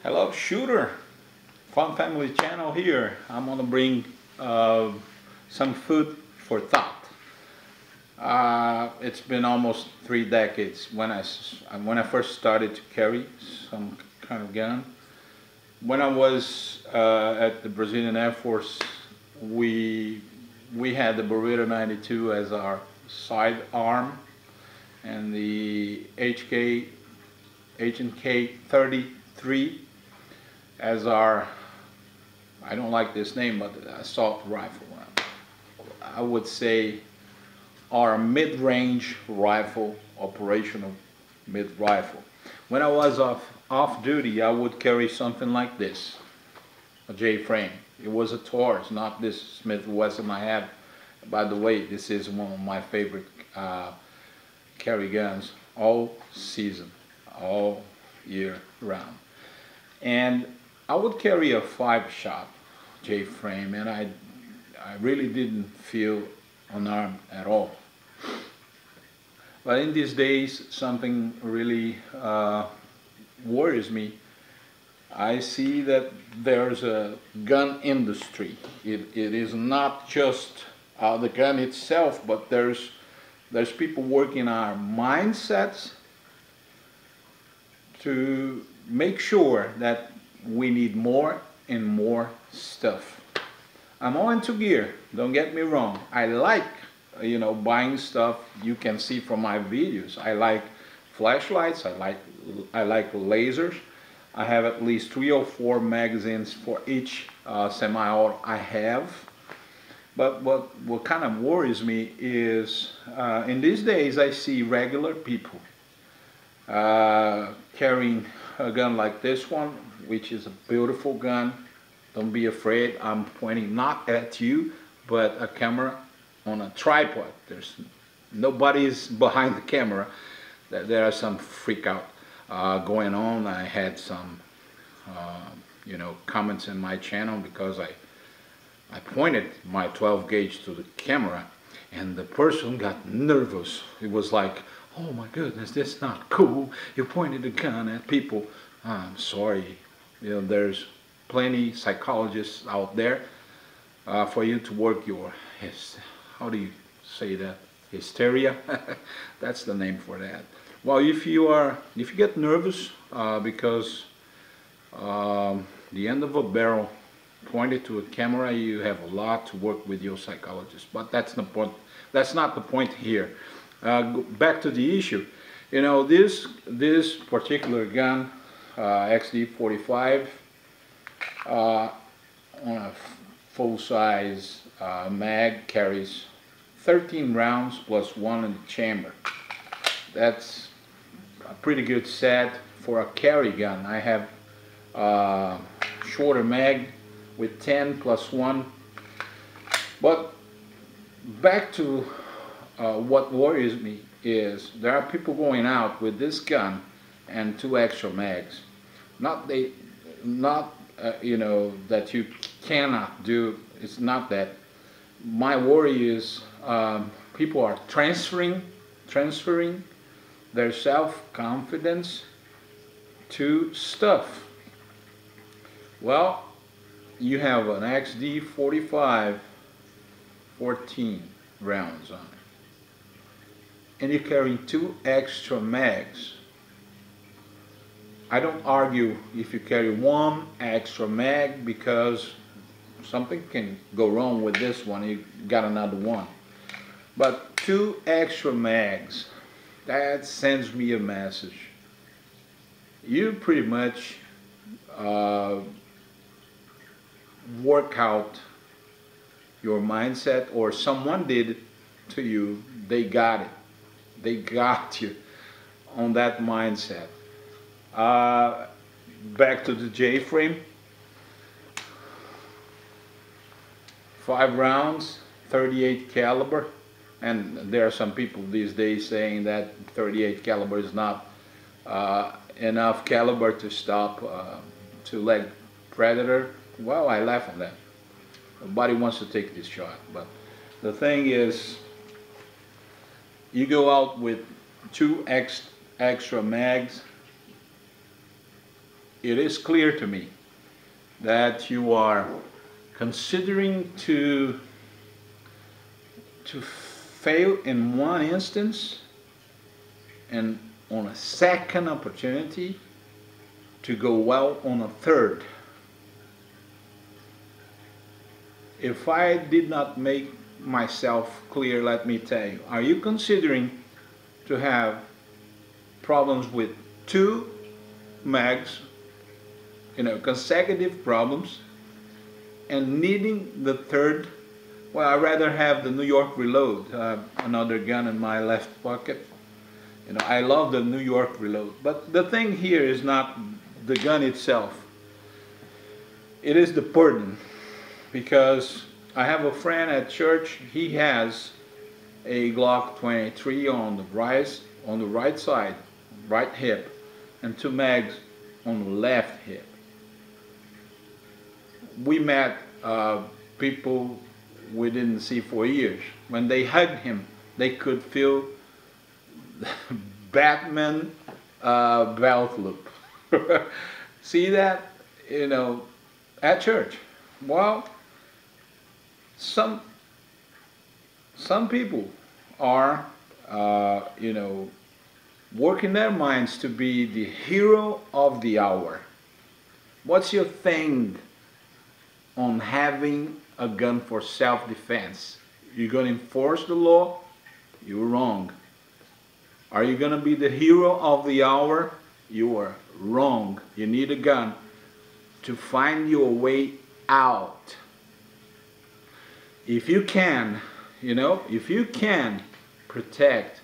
Hello, Shooter. Fun Family Channel here. I'm gonna bring some food for thought. It's been almost 3 decades when I first started to carry some kind of gun. When I was at the Brazilian Air Force, we had the Beretta 92 as our sidearm, and the H&K 33 as our, I don't like this name, but assault rifle. I would say our mid-range rifle, operational mid-rifle. When I was off duty, I would carry something like this, a J-frame. It was a Taurus, not this Smith & Wesson I have. By the way, this is one of my favorite carry guns all season, all year round. And I would carry a 5-shot J-frame, and I really didn't feel unarmed at all. But in these days, something really worries me. I see that there's a gun industry. It is not just the gun itself, but there's people working our mindsets to make sure that we need more and more stuff. I'm all into gear, don't get me wrong. I like, buying stuff. You can see from my videos. I like flashlights, I like lasers. I have at least 3 or 4 magazines for each semi-auto I have. But what kind of worries me is in these days I see regular people carrying a gun like this one, which is a beautiful gun. Don't be afraid, I'm pointing not at you, but a camera on a tripod. There's nobody's behind the camera. There are some freak out going on. I had some comments in my channel because I pointed my 12 gauge to the camera and the person got nervous. It was like, oh my goodness, that's not cool. You pointed the gun at people. I'm sorry. There's plenty psychologists out there for you to work your, how do you say that? Hysteria? That's the name for that. Well, if you get nervous because the end of a barrel pointed to a camera, you have a lot to work with your psychologist. But that's the point. That's not the point here. Back to the issue. This particular gun, XD45, on a full-size mag, carries 13 rounds plus 1 in the chamber. That's a pretty good set for a carry gun. I have shorter mag with 10 plus 1. But back to what worries me is there are people going out with this gun and 2 extra mags. Not that you cannot do. It's not that. My worry is people are transferring their self-confidence to stuff. Well, you have an XD45, 14 rounds on it, and you're carrying 2 extra mags. I don't argue if you carry 1 extra mag, because something can go wrong with this one, you got another one. But 2 extra mags, that sends me a message. You pretty much work out your mindset, or someone did it to you. They got it. They got you on that mindset. Back to the J-frame. 5 rounds, 38 caliber, and there are some people these days saying that 38 caliber is not enough caliber to stop two-leg predator. Well, I laugh at that. Nobody wants to take this shot, but the thing is, you go out with 2 extra mags, it is clear to me that you are considering to fail in one instance and on a second opportunity to go well on a third. If I did not make myself clear, let me tell you, are you considering to have problems with 2 mags, consecutive problems, and needing the third? Well, I'd rather have the New York Reload, another gun in my left pocket. I love the New York Reload, but the thing here is not the gun itself. It is the burden, because I have a friend at church. He has a Glock 23 on the right side, right hip, and 2 mags on the left hip. We met people we didn't see for years. When they hugged him, they could feel Batman belt loop. See that? At church. Well, some people are, working their minds to be the hero of the hour. What's your thing on having a gun for self-defense? You're going to enforce the law? You're wrong. Are you going to be the hero of the hour? You are wrong. You need a gun to find your way out. If you can, if you can protect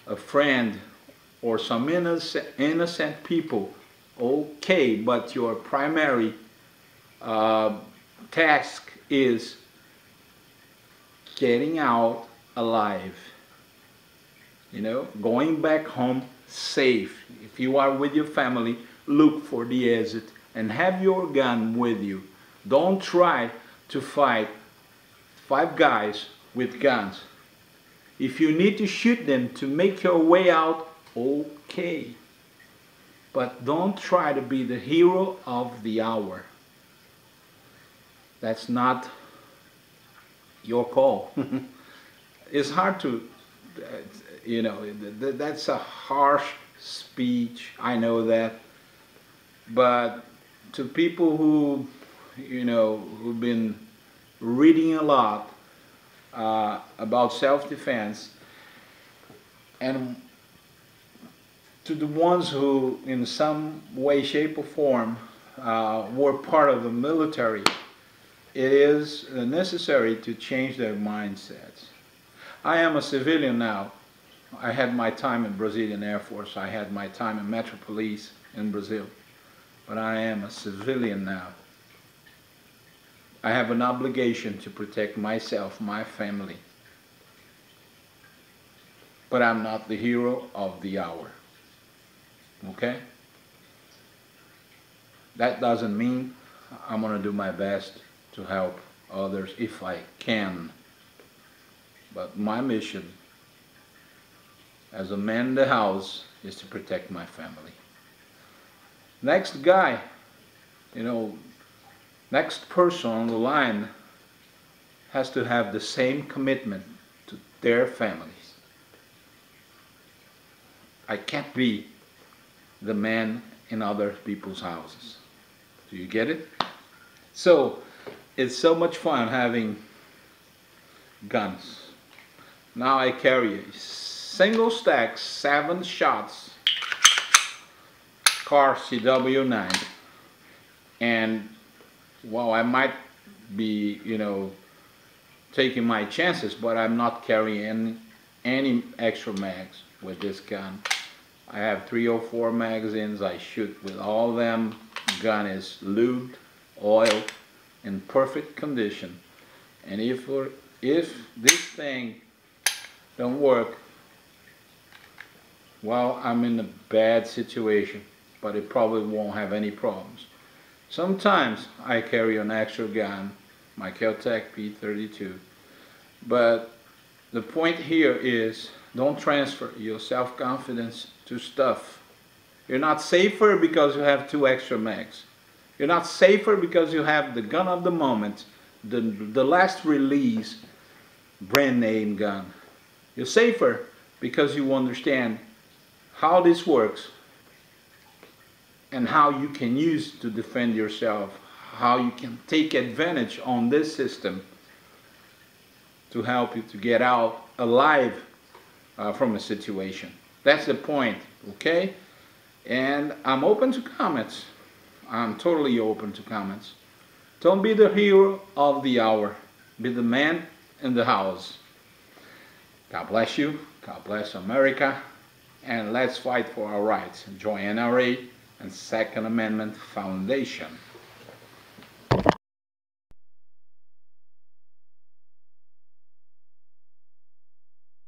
a friend or some innocent people, okay, but your primary task is getting out alive, going back home safe. If you are with your family, look for the exit and have your gun with you. Don't try to fight 5 guys with guns. If you need to shoot them to make your way out, okay, but don't try to be the hero of the hour. That's not your call. It's hard to, that's a harsh speech, I know that, but to people who, who've been reading a lot about self-defense, and to the ones who in some way, shape or form were part of the military, it is necessary to change their mindsets. I am a civilian now. I had my time in Brazilian Air Force. I had my time in Metro Police in Brazil. But I am a civilian now. I have an obligation to protect myself, my family. But I'm not the hero of the hour. Okay? That doesn't mean I'm going to do my best to help others if I can. But my mission as a man in the house is to protect my family. Next guy, next person on the line has to have the same commitment to their families. I can't be the man in other people's houses. Do you get it? So, it's so much fun having guns. Now I carry a single stack, 7 shots, Kahr CW9, and well, I might be, taking my chances, but I'm not carrying any extra mags with this gun. I have 304 magazines. I shoot with all of them. Gun is lubed, oiled, in perfect condition. And if this thing don't work, well, I'm in a bad situation, but it probably won't have any problems. Sometimes I carry an extra gun, my Kel-Tec P32, but the point here is don't transfer your self-confidence to stuff. You're not safer because you have 2 extra mags. You're not safer because you have the gun of the moment, the last release brand name gun. You're safer because you understand how this works and how you can use to defend yourself, how you can take advantage on this system to help you to get out alive from a situation. That's the point, okay? And I'm open to comments. I'm totally open to comments. Don't be the hero of the hour. Be the man in the house. God bless you. God bless America. And let's fight for our rights. Join NRA and Second Amendment Foundation.